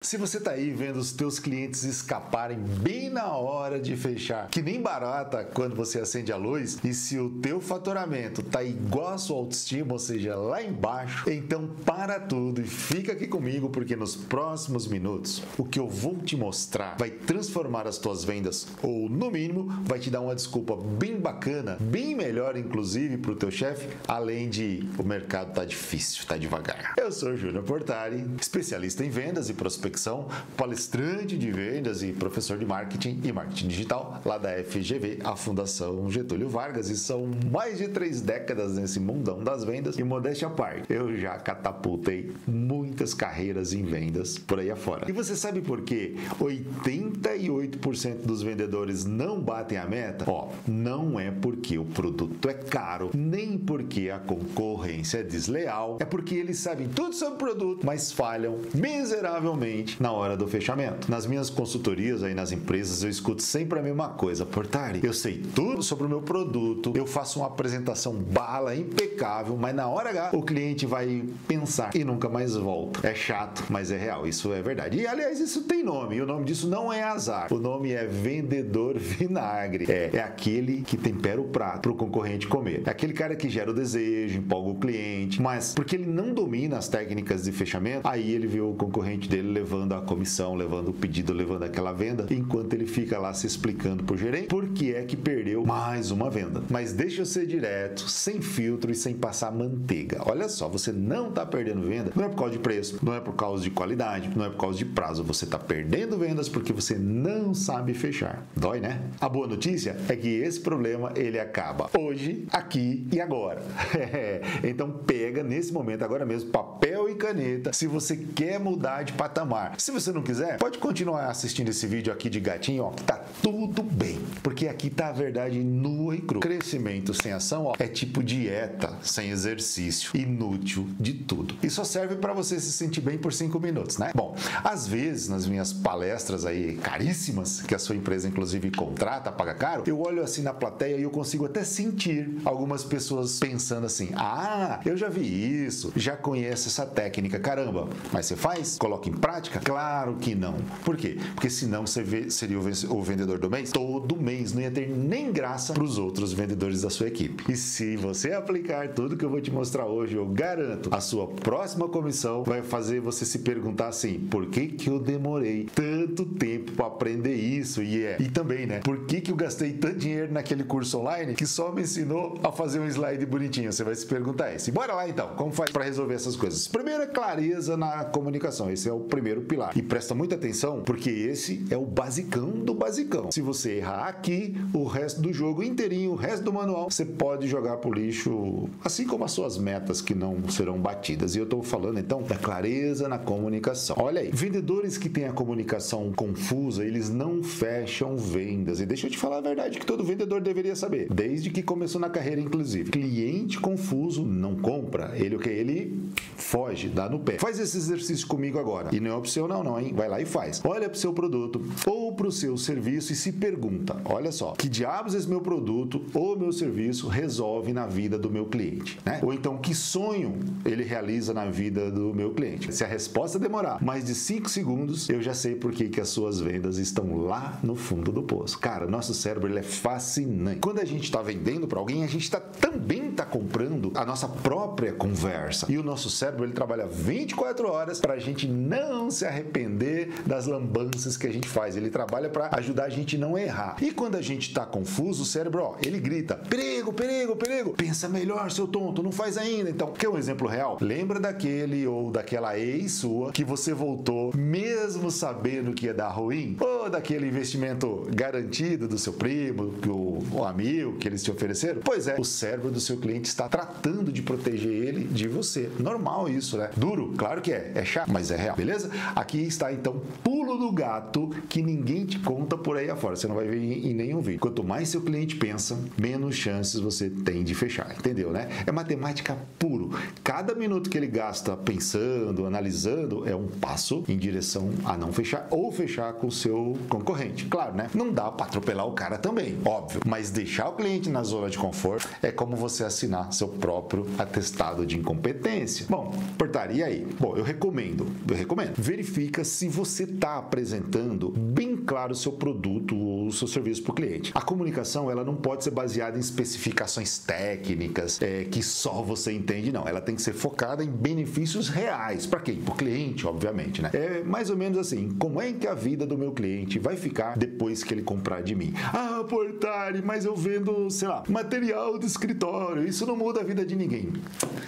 Se você tá aí vendo os teus clientes escaparem bem na hora de fechar, que nem barata quando você acende a luz, e se o teu faturamento tá igual a sua autoestima, ou seja, lá embaixo, então para tudo e fica aqui comigo, porque nos próximos minutos o que eu vou te mostrar vai transformar as tuas vendas, ou no mínimo vai te dar uma desculpa bem bacana, bem melhor inclusive para o teu chefe, além de o mercado tá difícil, tá devagar. Eu sou Júnior Portari, especialista em vendas e prospecção, palestrante de vendas e professor de marketing e marketing digital lá da FGV, a Fundação Getúlio Vargas, e são mais de 3 décadas nesse mundão das vendas. E modéstia à parte, eu já catapultei muitas carreiras em vendas por aí afora. E você sabe por quê? 88% dos vendedores não batem a meta? Não é porque o produto é caro, nem porque a concorrência é desleal, é porque eles sabem tudo sobre o produto, mas falham miseravelmente na hora do fechamento. Nas minhas consultorias aí nas empresas, eu escuto sempre a mesma coisa: Portari, eu sei tudo sobre o meu produto, eu faço uma apresentação bala, impecável, mas na hora H o cliente vai pensar e nunca mais volta. É chato, mas é real, isso é verdade. E aliás, isso tem nome, e o nome disso não é azar. O nome é vendedor vinagre. É aquele que tempera o prato para o concorrente comer. É aquele cara que gera o desejo, empolga o cliente, mas porque ele não domina as técnicas de fechamento, aí ele vê o concorrente dele levando a comissão, levando o pedido, levando aquela venda, enquanto ele fica lá se explicando pro gerente por que é que perdeu mais uma venda. Mas deixa eu ser direto, sem filtro e sem passar manteiga. Olha só, você não tá perdendo venda, não é por causa de preço, não é por causa de qualidade, não é por causa de prazo, você tá perdendo vendas porque você não sabe fechar. Dói, né? A boa notícia é que esse problema ele acaba hoje, aqui e agora. Então pega nesse momento, agora mesmo, papel e caneta, se você quer mudar de patamar. Se você não quiser, pode continuar assistindo esse vídeo aqui de gatinho, que tá tudo bem, porque aqui tá a verdade nua e crua. Crescimento sem ação, é tipo dieta sem exercício, inútil de tudo. E só serve para você se sentir bem por 5 minutos, né? Bom, às vezes nas minhas palestras aí caríssimas, que a sua empresa inclusive contrata, paga caro, eu olho assim na plateia e eu consigo até sentir algumas pessoas pensando assim: eu já vi isso, já conheço essa técnica, caramba, mas você faz? Coloca em prática? Claro que não. Por quê? Porque senão você seria o vendedor do mês. Todo mês não ia ter nem graça para os outros vendedores da sua equipe. E se você aplicar tudo que eu vou te mostrar hoje, eu garanto, a sua próxima comissão vai fazer você se perguntar assim: por que eu demorei tanto tempo para aprender isso? E também, né? Por que eu gastei tanto dinheiro naquele curso online que só me ensinou a fazer um slide bonitinho? Você vai se perguntar isso. E bora lá então, como faz para resolver essas coisas? Primeiro é clareza na comunicação. Esse é o primeiro pilar. E presta muita atenção, porque esse é o basicão do basicão. Se você errar aqui, o resto do jogo inteirinho, o resto do manual, você pode jogar pro lixo, assim como as suas metas que não serão batidas. E eu tô falando então da clareza na comunicação. Olha aí, vendedores que têm a comunicação confusa, eles não fecham vendas. E deixa eu te falar a verdade que todo vendedor deveria saber, desde que começou na carreira inclusive. Cliente confuso não compra. Ele o que? Ele foge, dá no pé. Faz esse exercício comigo agora. E não é opcional não, hein? Vai lá e faz. Olha pro seu produto ou pro seu serviço e se pergunta: olha só, que diabos esse meu produto ou meu serviço resolve na vida do meu cliente, né? Ou então, que sonho ele realiza na vida do meu cliente? Se a resposta demorar mais de 5 segundos, eu já sei por que as suas vendas estão lá no fundo do poço. Cara, nosso cérebro ele é fascinante. Quando a gente tá vendendo para alguém, a gente também tá comprando a nossa própria conversa. E o nosso cérebro ele trabalha 24 horas pra gente não se arrepender das lambanças que a gente faz. Ele trabalha para ajudar a gente não errar. E quando a gente tá confuso, o cérebro, ele grita: perigo, perigo, perigo. Pensa melhor, seu tonto, não faz ainda. Então, quer um exemplo real? Lembra daquele ou daquela ex sua que você voltou mesmo sabendo que ia dar ruim? Ou daquele investimento garantido do seu primo, o amigo que eles te ofereceram? Pois é, o cérebro do seu cliente está tratando de proteger ele de você. Normal isso, né? Duro? Claro que é chato, mas é real. Beleza? Aqui está então pulo pulo do gato que ninguém te conta por aí afora. Você não vai ver em nenhum vídeo. Quanto mais seu cliente pensa, menos chances você tem de fechar. Entendeu, né? É matemática puro. Cada minuto que ele gasta pensando, analisando, é um passo em direção a não fechar ou fechar com o seu concorrente. Claro, né? Não dá para atropelar o cara também, óbvio. Mas deixar o cliente na zona de conforto é como você assinar seu próprio atestado de incompetência. Bom, portaria aí. Bom, eu recomendo. Verifica se você está apresentando bem claro o seu produto ou o seu serviço para o cliente. A comunicação, ela não pode ser baseada em especificações técnicas que só você entende, não. Ela tem que ser focada em benefícios reais. Para quem? Para o cliente, obviamente, né? É mais ou menos assim, como é que a vida do meu cliente vai ficar depois que ele comprar de mim? Ah, Portari, mas eu vendo, sei lá, material do escritório, isso não muda a vida de ninguém.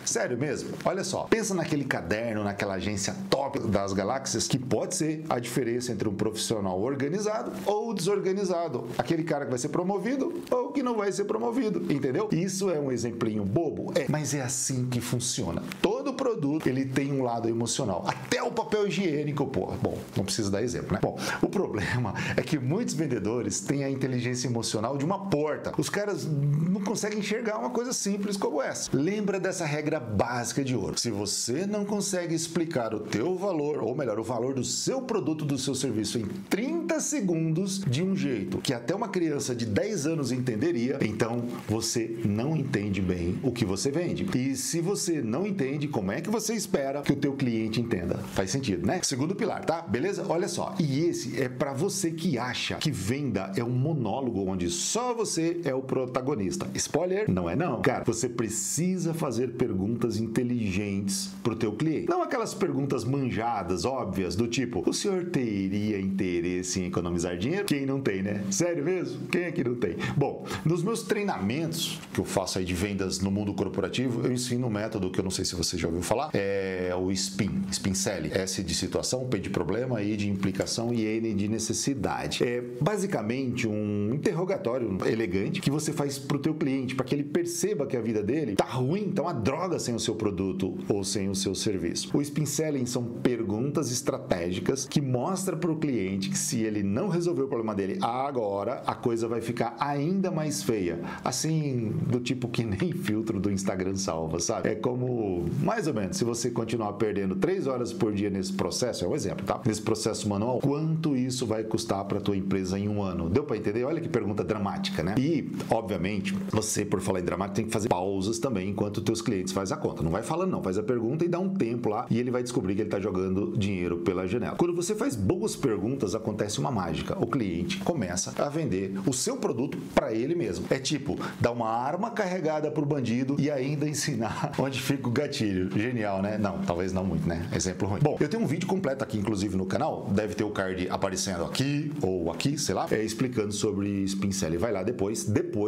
Sério mesmo? Olha só, pensa naquele caderno, naquela agência top das galáxias, que pode ser a diferença entre um profissional organizado ou desorganizado. Aquele cara que vai ser promovido ou que não vai ser promovido, entendeu? Isso é um exemplinho bobo? É, mas é assim que funciona. Todo produto, ele tem um lado emocional. Até o papel higiênico, pô. Bom, não precisa dar exemplo, né? Bom, o problema é que muitos vendedores têm a inteligência emocional de uma porta. Os caras não conseguem enxergar uma coisa simples como essa. Lembra dessa regra básica de ouro. Se você não consegue explicar o teu valor, ou melhor, o valor do seu produto, do seu serviço em 30 segundos de um jeito que até uma criança de 10 anos entenderia, então você não entende bem o que você vende. E se você não entende, como é que você espera que o teu cliente entenda? Faz sentido, né? Segundo pilar, tá? Beleza? Olha só. E esse é para você que acha que venda é um monólogo onde só você é o protagonista. Spoiler, não é não. Cara, você precisa fazer perguntas inteligentes pro teu cliente. Não aquelas perguntas manjadas, óbvias, do tipo, o senhor teria interesse em economizar dinheiro? Quem não tem, né? Sério mesmo? Quem é que não tem? Bom, nos meus treinamentos que eu faço aí de vendas no mundo corporativo, eu ensino um método que eu não sei se você já ouviu falar, é o Spin Selling. S de situação, P de problema, I de implicação e N de necessidade. É basicamente um interrogatório elegante que você faz pro teu cliente, para que ele perceba que a vida dele tá ruim, tá uma droga sem o seu produto ou sem o seu serviço. O Spin Selling são perguntas estratégicas que mostram pro cliente que se ele não resolver o problema dele agora, a coisa vai ficar ainda mais feia. Assim, do tipo que nem filtro do Instagram salva, sabe? É como, mais ou menos, se você continuar perdendo 3 horas por dia nesse processo, é um exemplo, tá? Nesse processo manual, quanto isso vai custar para tua empresa em um ano? Deu para entender? Olha que pergunta dramática, né? E, obviamente, você, por falar em dramático, tem que fazer pausas também enquanto teus clientes fazem a conta. Não vai falando não, faz a pergunta e dá um tempo lá e ele vai descobrir que ele tá jogando dinheiro pela janela. Quando você faz boas perguntas, acontece uma mágica. O cliente começa a vender o seu produto para ele mesmo. É tipo, dar uma arma carregada pro bandido e ainda ensinar onde fica o gatilho. Genial, né? Não, talvez não muito, né? Exemplo ruim. Bom, eu tenho um vídeo completo aqui, inclusive, no canal. Deve ter o card aparecendo aqui ou aqui, sei lá, explicando sobre Spin Selling. Vai lá depois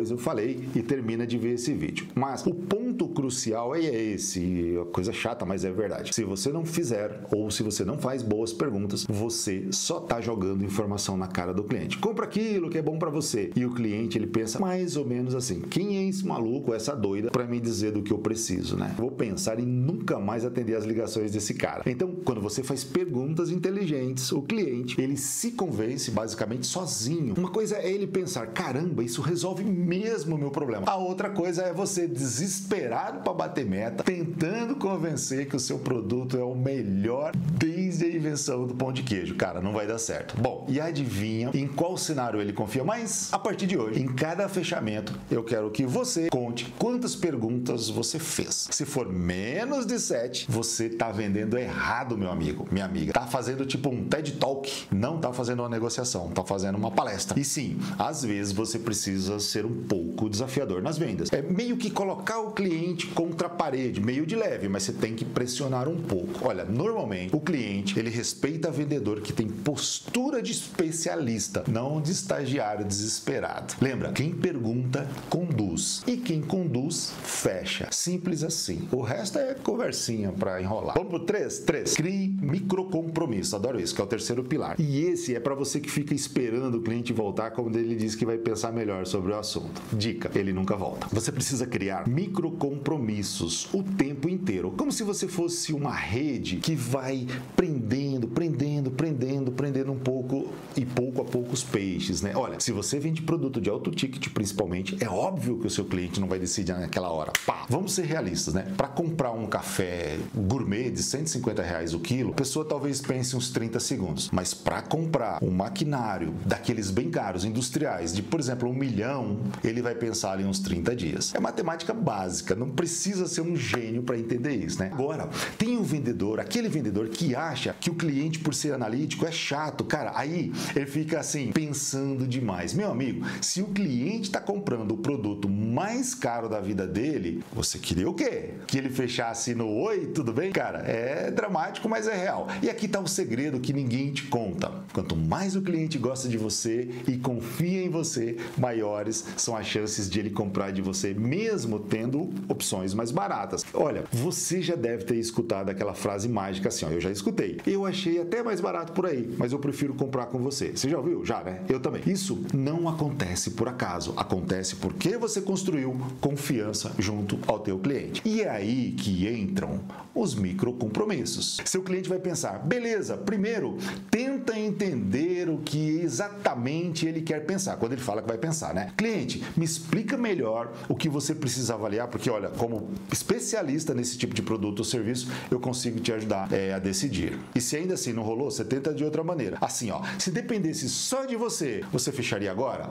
eu falei e termina de ver esse vídeo. Mas o ponto crucial é esse, coisa chata, mas é verdade. Se você não fizer ou se você não faz boas perguntas, você só tá jogando informação na cara do cliente. Compra aquilo que é bom para você. E o cliente, ele pensa mais ou menos assim: quem é esse maluco, essa doida, para me dizer do que eu preciso, né? Vou pensar em nunca mais atender as ligações desse cara. Então, quando você faz perguntas inteligentes, o cliente, ele se convence basicamente sozinho. Uma coisa é ele pensar, caramba, isso resolve mesmo o meu problema. A outra coisa é você desesperado para bater meta, tentando convencer que o seu produto é o melhor desde a invenção do pão de queijo. Cara, não vai dar certo. Bom, e adivinha em qual cenário ele confia mais? A partir de hoje, em cada fechamento, eu quero que você conte quantas perguntas você fez. Se for menos de 7, você tá vendendo errado, meu amigo, minha amiga. Tá fazendo tipo um TED Talk, não tá fazendo uma negociação, tá fazendo uma palestra. E sim, às vezes você precisa ser um pouco desafiador nas vendas. É meio que colocar o cliente contra a parede, meio de leve, mas você tem que pressionar um pouco. Olha, normalmente o cliente, ele respeita vendedor que tem postura de especialista, não de estagiário desesperado. Lembra, quem pergunta, conduz. E quem conduz, fecha. Simples assim. O resto é conversinha para enrolar. Vamos pro 3? 3. Crie microcompromisso. Adoro isso, que é o terceiro pilar. E esse é para você que fica esperando o cliente voltar quando ele diz que vai pensar melhor sobre o assunto. Dica, ele nunca volta. Você precisa criar microcompromissos o tempo inteiro. Como se você fosse uma rede que vai prendendo um poucos peixes, né? Olha, se você vende produto de alto ticket, principalmente, é óbvio que o seu cliente não vai decidir naquela hora. Pá, vamos ser realistas, né? Para comprar um café gourmet de R$150 o quilo, a pessoa talvez pense uns 30 segundos. Mas para comprar um maquinário daqueles bem caros, industriais, de, por exemplo, 1 milhão, ele vai pensar em uns 30 dias. É matemática básica, não precisa ser um gênio para entender isso, né? Agora, tem um vendedor, aquele vendedor que acha que o cliente, por ser analítico, é chato. Cara, aí ele fica assim, pensando demais. Meu amigo, se o cliente está comprando o produto mais caro da vida dele, você queria o quê? Que ele fechasse no oi, tudo bem? Cara, é dramático, mas é real. E aqui está o segredo que ninguém te conta. Quanto mais o cliente gosta de você e confia em você, maiores são as chances de ele comprar de você, mesmo tendo opções mais baratas. Olha, você já deve ter escutado aquela frase mágica assim, ó, eu já escutei. Eu achei até mais barato por aí, mas eu prefiro comprar com você. Você já ouviu? Já, né? Eu também. Isso não acontece por acaso. Acontece porque você construiu confiança junto ao teu cliente. E é aí que entram os microcompromissos. Seu cliente vai pensar, beleza, primeiro, tenta entender o que exatamente ele quer pensar, quando ele fala que vai pensar, né? Cliente, me explica melhor o que você precisa avaliar, porque olha, como especialista nesse tipo de produto ou serviço, eu consigo te ajudar a decidir. E se ainda assim não rolou, você tenta de outra maneira. Assim, ó, se dependesse só de você, você fecharia agora?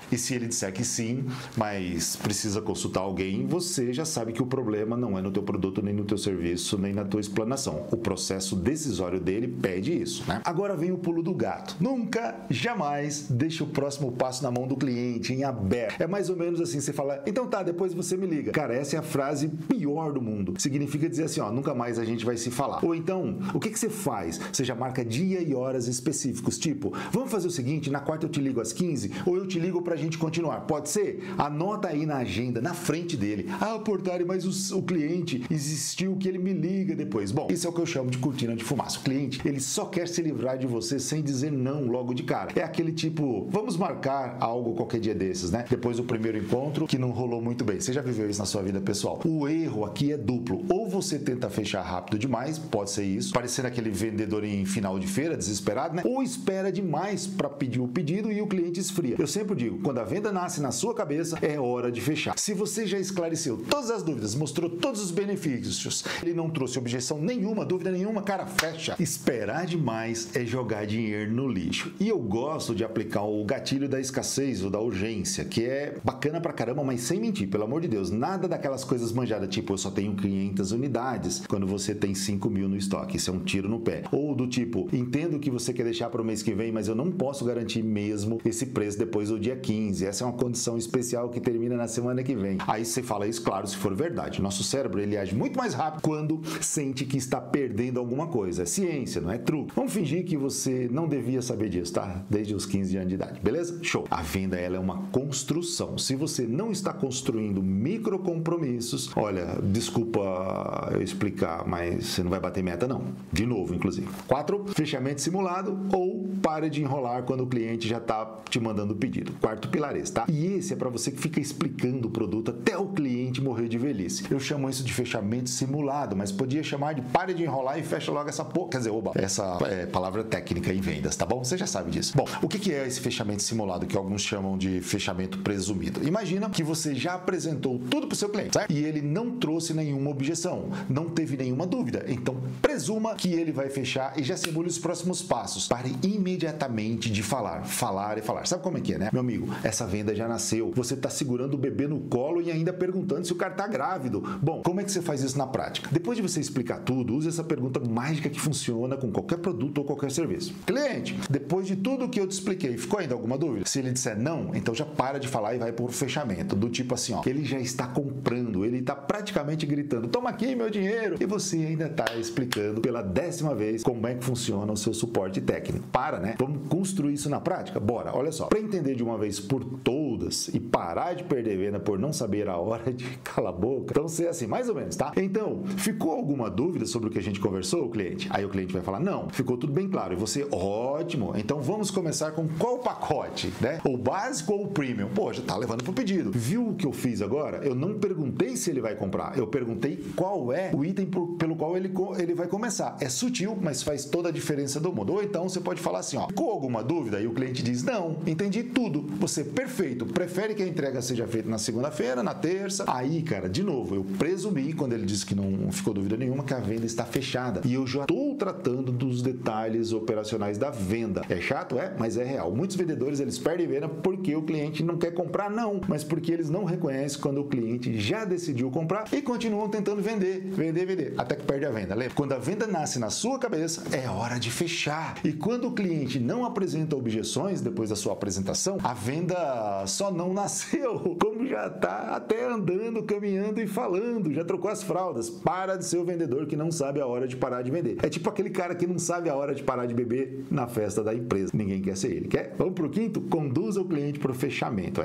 E se ele disser que sim, mas precisa consultar alguém, você já sabe que o problema não é no teu produto, nem no teu serviço, nem na tua explanação. O processo decisório dele pede isso, né? Agora vem o pulo do gato. Nunca, jamais deixe o próximo passo na mão do cliente, em aberto. É mais ou menos assim, você fala, então tá, depois você me liga. Cara, essa é a frase pior do mundo. Significa dizer assim, ó, nunca mais a gente vai se falar. Ou então, o que você faz? Você já marca dia e horas específicos, tipo, vamos fazer o seguinte, na quarta eu te ligo às 15, ou eu te ligo pra gente continuar. Pode ser? Anota aí na agenda, na frente dele. Ah, Portari, mas o cliente existiu que ele me liga depois. Bom, isso é o que eu chamo de cortina de fumaça. O cliente, ele só quer se livrar de você sem dizer não logo de cara. É aquele tipo, vamos marcar algo qualquer dia desses, né? Depois do primeiro encontro que não rolou muito bem. Você já viveu isso na sua vida pessoal? O erro aqui é duplo. Ou você tenta fechar rápido demais, pode ser isso, parecendo aquele vendedor em final de feira, desesperado, né? Ou espera demais para pedir o pedido e o cliente esfria. Eu sempre digo, quando a venda nasce na sua cabeça, é hora de fechar. Se você já esclareceu todas as dúvidas, mostrou todos os benefícios, ele não trouxe objeção nenhuma, dúvida nenhuma, cara, fecha. Esperar demais é jogar dinheiro no lixo. E eu gosto de aplicar o gatilho da escassez ou da urgência, que é bacana pra caramba, mas sem mentir, pelo amor de Deus, nada daquelas coisas manjadas, tipo, eu só tenho 500 unidades, quando você tem 5 mil no estoque. Isso é um tiro no pé. Ou do tipo, entendo que você quer deixar para o mês que vem, mas eu não posso garantir mesmo esse preço depois do dia 15. Essa é uma condição especial que termina na semana que vem. Aí você fala isso, claro, se for verdade. Nosso cérebro, ele age muito mais rápido quando sente que está perdendo alguma coisa. É ciência, não é truque. Vamos fingir que você não devia saber disso, tá? Desde os 15 anos de idade, beleza? Show. A venda, ela é uma construção. Se você não está construindo microcompromissos, olha, desculpa eu explicar, mas você não vai bater meta, não. De novo, inclusive. 4, fechamento simulado ou pare de enrolar quando o cliente já está te mandando o pedido. Quarto pilar esse, tá? E esse é para você que fica explicando o produto até o cliente morrer de velhice. Eu chamo isso de fechamento simulado, mas podia chamar de pare de enrolar e fecha logo essa porra. Quer dizer, oba, essa palavra técnica em vendas, tá bom? Você já sabe disso. Bom, o que é esse fechamento simulado que alguns chamam de fechamento presumido? Imagina que você já apresentou tudo para o seu cliente, certo? E ele não trouxe nenhuma objeção, não teve nenhuma dúvida. Então, presuma que ele vai fechar e já simule os próximos passos. Pare imediatamente de falar, falar e falar. Sabe como é que é, né? Meu amigo, essa venda já nasceu. Você está segurando o bebê no colo e ainda perguntando se o cara está grávido. Bom, como é que você faz isso na prática? Depois de você explicar tudo, use essa pergunta mágica que funciona com qualquer produto ou qualquer serviço. Cliente, depois de tudo que eu te expliquei, ficou ainda alguma dúvida? Se ele disser não, então já para de falar e vai por fechamento. Do tipo assim, ó, ele já está comprando, ele está praticamente gritando, toma aqui meu dinheiro, e você ainda está explicando pela 10ª vez como é que funciona o seu suporte técnico. Para, né? Vamos construir isso na prática? Bora, olha só. Para entender de uma vez por todas e parar de perder venda por não saber a hora de calar a boca. Então, ser assim, mais ou menos, tá? Então, ficou alguma dúvida sobre o que a gente conversou, cliente? Aí o cliente vai falar, não, ficou tudo bem claro. E você, ótimo. Então, vamos começar com qual pacote, né? O básico ou o premium? Pô, já tá levando pro pedido. Viu o que eu fiz agora? Eu não perguntei se ele vai comprar. Eu perguntei qual é o item pelo qual ele vai começar. É sutil, mas faz toda a diferença do mundo. Ou então, você pode falar assim, ó, ficou alguma dúvida? E o cliente diz, não, entendi tudo. Você, perfeito. Prefere que a entrega seja feita na segunda-feira, na terça? Aí, cara, de novo, eu presumi, quando ele disse que não ficou dúvida nenhuma, que a venda está fechada. E eu já estou tratando dos detalhes operacionais da venda. É chato? É, mas é real. Muitos vendedores, eles perdem venda porque o cliente não quer comprar, não, mas porque eles não reconhecem quando o cliente já decidiu comprar e continuam tentando vender, até que perde a venda. Lembra? Quando a venda nasce na sua cabeça, é hora de fechar. E quando o cliente não apresenta objeções depois da sua apresentação, a venda só não nasceu, como já está até andando, caminhando e falando, já trocou as fraldas. Para de ser o vendedor que não sabe a hora de parar de vender. É tipo aquele cara que não sabe a hora de parar de beber na festa da empresa. Ninguém quer ser ele. Quer? Vamos pro quinto? Conduza o cliente para o fechamento.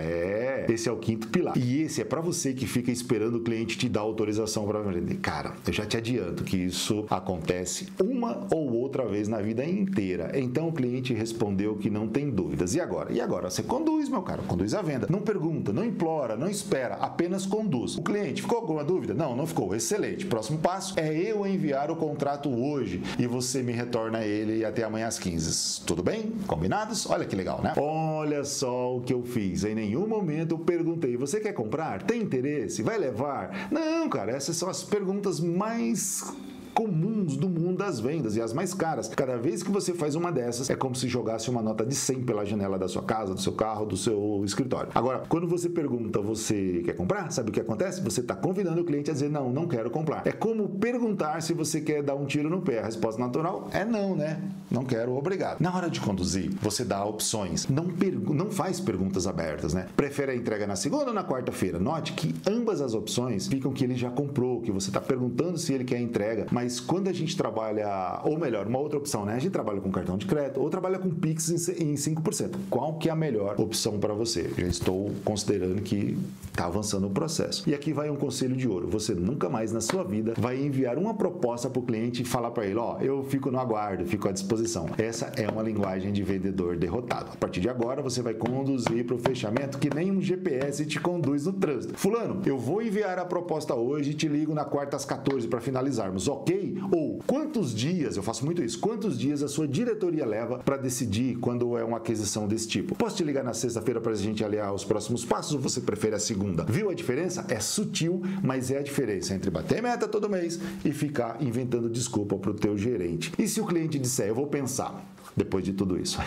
Esse é o quinto pilar. E esse é para você que fica esperando o cliente te dar autorização para vender. Cara, eu já te adianto que isso acontece uma ou outra vez na vida inteira. Então o cliente respondeu que não tem dúvidas. E agora? E agora? Você conduz, meu cara. Conduz a venda. Não pergunta, não implora, não espera. Apenas conduz. O cliente, ficou alguma dúvida? Não, não ficou. Excelente. Próximo passo é eu enviar o contrato hoje e você me retorna ele até amanhã às 15. Tudo bem? Combinados? Olha que legal, né? Olha só o que eu fiz. Em nenhum momento eu perguntei, você quer comprar? Tem interesse? Vai levar? Não, cara, essas são as perguntas mais comuns do mundo das vendas e as mais caras. Cada vez que você faz uma dessas, é como se jogasse uma nota de 100 pela janela da sua casa, do seu carro, do seu escritório. Agora, quando você pergunta, você quer comprar? Sabe o que acontece? Você está convidando o cliente a dizer, não, não quero comprar. É como perguntar se você quer dar um tiro no pé. A resposta natural é não, né? Não quero, obrigado. Na hora de conduzir, você dá opções. Não faz perguntas abertas, né? Prefere a entrega na segunda ou na quarta-feira? Note que ambas as opções ficam que ele já comprou, que você está perguntando se ele quer a entrega, mas quando a gente trabalha, ou melhor, uma outra opção, né? A gente trabalha com cartão de crédito ou trabalha com Pix em 5%. Qual que é a melhor opção para você? Já estou considerando que está avançando o processo. E aqui vai um conselho de ouro. Você nunca mais na sua vida vai enviar uma proposta para o cliente e falar para ele, ó, eu fico no aguardo, fico à disposição. Essa é uma linguagem de vendedor derrotado. A partir de agora, você vai conduzir para o fechamento que nem um GPS te conduz no trânsito. Fulano, eu vou enviar a proposta hoje e te ligo na quarta às 14 para finalizarmos, ok? Ou quantos dias, eu faço muito isso, quantos dias a sua diretoria leva para decidir quando é uma aquisição desse tipo? Posso te ligar na sexta-feira para a gente alinhar os próximos passos ou você prefere a segunda? Viu a diferença? É sutil, mas é a diferença entre bater meta todo mês e ficar inventando desculpa para o teu gerente. E se o cliente disser, eu vou pensar, depois de tudo isso?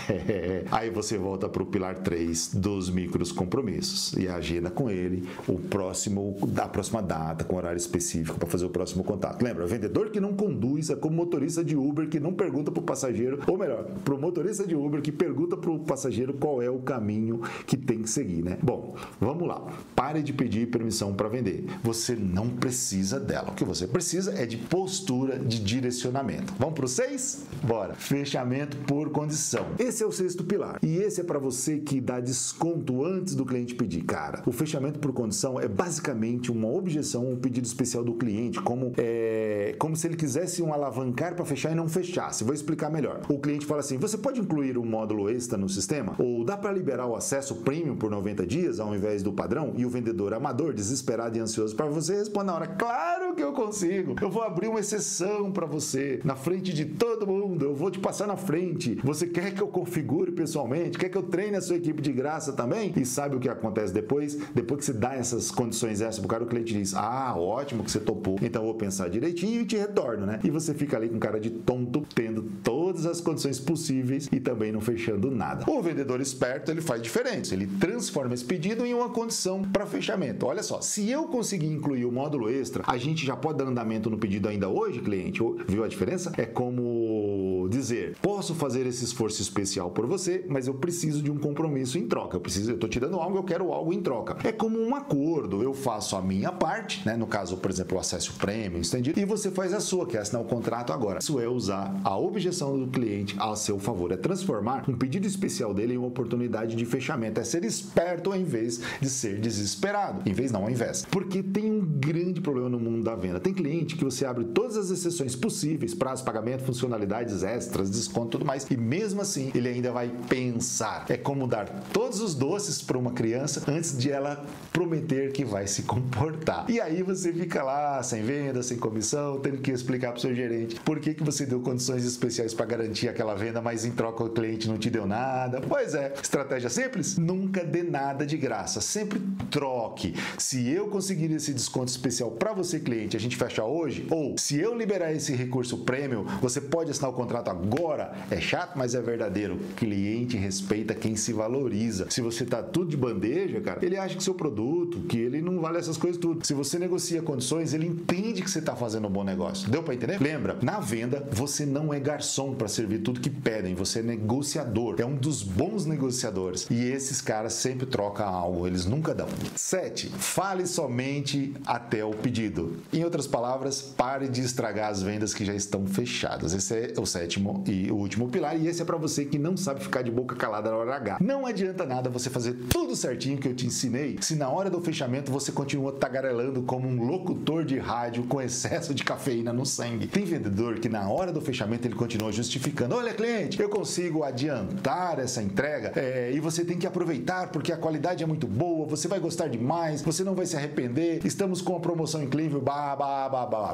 Aí você volta para o pilar 3 dos micros compromissos e agenda com ele a próxima data, com horário específico para fazer o próximo contato. Lembra, vendedor que não conduz é como motorista de Uber que não pergunta para o passageiro, ou melhor, para o motorista de Uber que pergunta para o passageiro qual é o caminho que tem que seguir, né? Bom, vamos lá. Pare de pedir permissão para vender. Você não precisa dela. O que você precisa é de postura, de direcionamento. Vamos para o 6? Bora. Fechamento por condição. Esse é o 6º pilar. E esse é para você que dá desconto antes do cliente pedir. Cara, o fechamento por condição é basicamente uma objeção, um pedido especial do cliente, como se ele quisesse um alavancar para fechar e não fechasse. Vou explicar melhor. O cliente fala assim, você pode incluir um módulo extra no sistema? Ou dá para liberar o acesso premium por 90 dias ao invés do padrão? E o vendedor amador, desesperado e ansioso para você, responde na hora, claro que eu consigo. Eu vou abrir uma exceção para você, na frente de todo mundo. Eu vou te passar na frente. Você quer que eu configure pessoalmente? Quer que eu treine a sua equipe de graça também? E sabe o que acontece depois? Depois que você dá essas condições extras pro cara, o cliente diz, ótimo que você topou. Então eu vou pensar direitinho e te retorno, né? E você fica ali com cara de tonto, tendo todas as condições possíveis e também não fechando nada. O vendedor esperto, ele faz diferente. Ele transforma esse pedido em uma condição para fechamento. Olha só, se eu conseguir incluir o módulo extra, a gente já pode dar andamento no pedido ainda hoje, cliente? Viu a diferença? É como exemplo, dizer: posso fazer esse esforço especial por você, mas eu preciso de um compromisso em troca. Eu tô te dando algo, eu quero algo em troca. É como um acordo. Eu faço a minha parte, né? No caso, por exemplo, o acesso prêmio estendido, e você faz a sua, que é assinar o contrato agora. Isso é usar a objeção do cliente a seu favor. É transformar um pedido especial dele em uma oportunidade de fechamento. É ser esperto ao invés de ser desesperado. Ao invés. Porque tem um grande problema no mundo da venda. Tem cliente que você abre todas as exceções possíveis, prazo, pagamento, funcionalidades extras, desconto, tudo mais, e mesmo assim ele ainda vai pensar. É como dar todos os doces para uma criança antes de ela prometer que vai se comportar. E aí você fica lá sem venda, sem comissão, tendo que explicar para o seu gerente por que você deu condições especiais para garantir aquela venda, mas em troca o cliente não te deu nada. Pois é, estratégia simples? Nunca dê nada de graça, sempre troque. Se eu conseguir esse desconto especial para você, cliente, a gente fecha hoje, ou se eu liberar esse recurso prêmio, você pode assinar o contrato agora. É chato, mas é verdadeiro. Cliente respeita quem se valoriza. Se você tá tudo de bandeja, cara, ele acha que seu produto, que ele não vale essas coisas tudo. Se você negocia condições, ele entende que você tá fazendo um bom negócio. Deu para entender? Lembra, na venda, você não é garçom para servir tudo que pedem, você é negociador. É um dos bons negociadores. E esses caras sempre trocam algo, eles nunca dão. 7. Fale somente até o pedido. Em outras palavras, pare de estragar as vendas que já estão fechadas. Esse é o 7º e o último pilar, e esse é para você que não sabe ficar de boca calada na hora H. Não adianta nada você fazer tudo certinho que eu te ensinei, se na hora do fechamento você continua tagarelando como um locutor de rádio com excesso de cafeína no sangue. Tem vendedor que na hora do fechamento ele continua justificando: olha, cliente, eu consigo adiantar essa entrega e você tem que aproveitar porque a qualidade é muito boa, você vai gostar demais, você não vai se arrepender, estamos com a promoção incrível,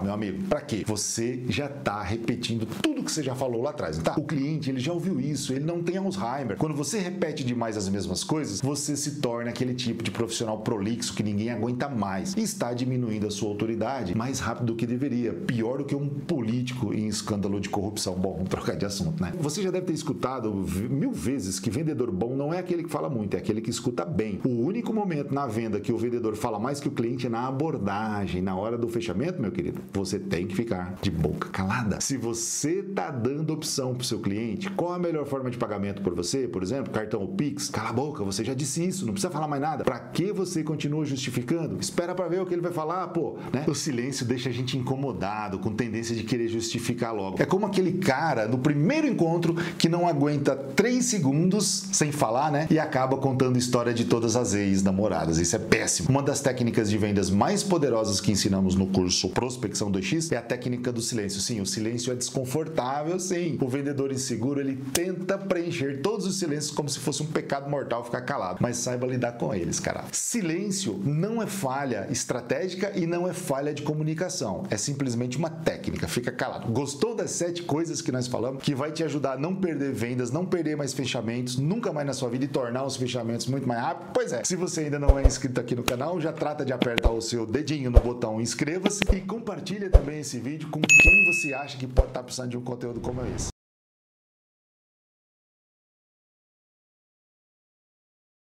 meu amigo. Pra quê? Você já tá repetindo tudo que você já falou lá atrás, tá? O cliente, ele já ouviu isso, ele não tem Alzheimer. Quando você repete demais as mesmas coisas, você se torna aquele tipo de profissional prolixo que ninguém aguenta mais e está diminuindo a sua autoridade mais rápido do que deveria. Pior do que um político em escândalo de corrupção. Bom, vamos trocar de assunto, né? Você já deve ter escutado 1000 vezes que vendedor bom não é aquele que fala muito, é aquele que escuta bem. O único momento na venda que o vendedor fala mais que o cliente é na abordagem. Na hora do fechamento, meu querido, você tem que ficar de boca calada. Se você tá dando opção pro seu cliente, qual a melhor forma de pagamento por você, por exemplo, cartão ou Pix, cala a boca, você já disse isso, não precisa falar mais nada. Pra que você continua justificando? Espera pra ver o que ele vai falar, pô, né? O silêncio deixa a gente incomodado, com tendência de querer justificar logo. É como aquele cara no primeiro encontro que não aguenta 3 segundos sem falar, né? E acaba contando história de todas as ex-namoradas. Isso é péssimo. Uma das técnicas de vendas mais poderosas que ensinamos no curso Prospecção 2X é a técnica do silêncio. Sim, o silêncio é desconfortável, sim. O vendedor inseguro, ele tenta preencher todos os silêncios como se fosse um pecado mortal ficar calado. Mas saiba lidar com eles, cara. Silêncio não é falha estratégica e não é falha de comunicação. É simplesmente uma técnica. Fica calado. Gostou das 7 coisas que nós falamos que vai te ajudar a não perder vendas, não perder mais fechamentos, nunca mais na sua vida e tornar os fechamentos muito mais rápido? Pois é. Se você ainda não é inscrito aqui no canal, já trata de apertar o seu dedinho no botão inscreva-se e compartilha também esse vídeo com quem você acha que pode estar precisando de um conteúdo como esse.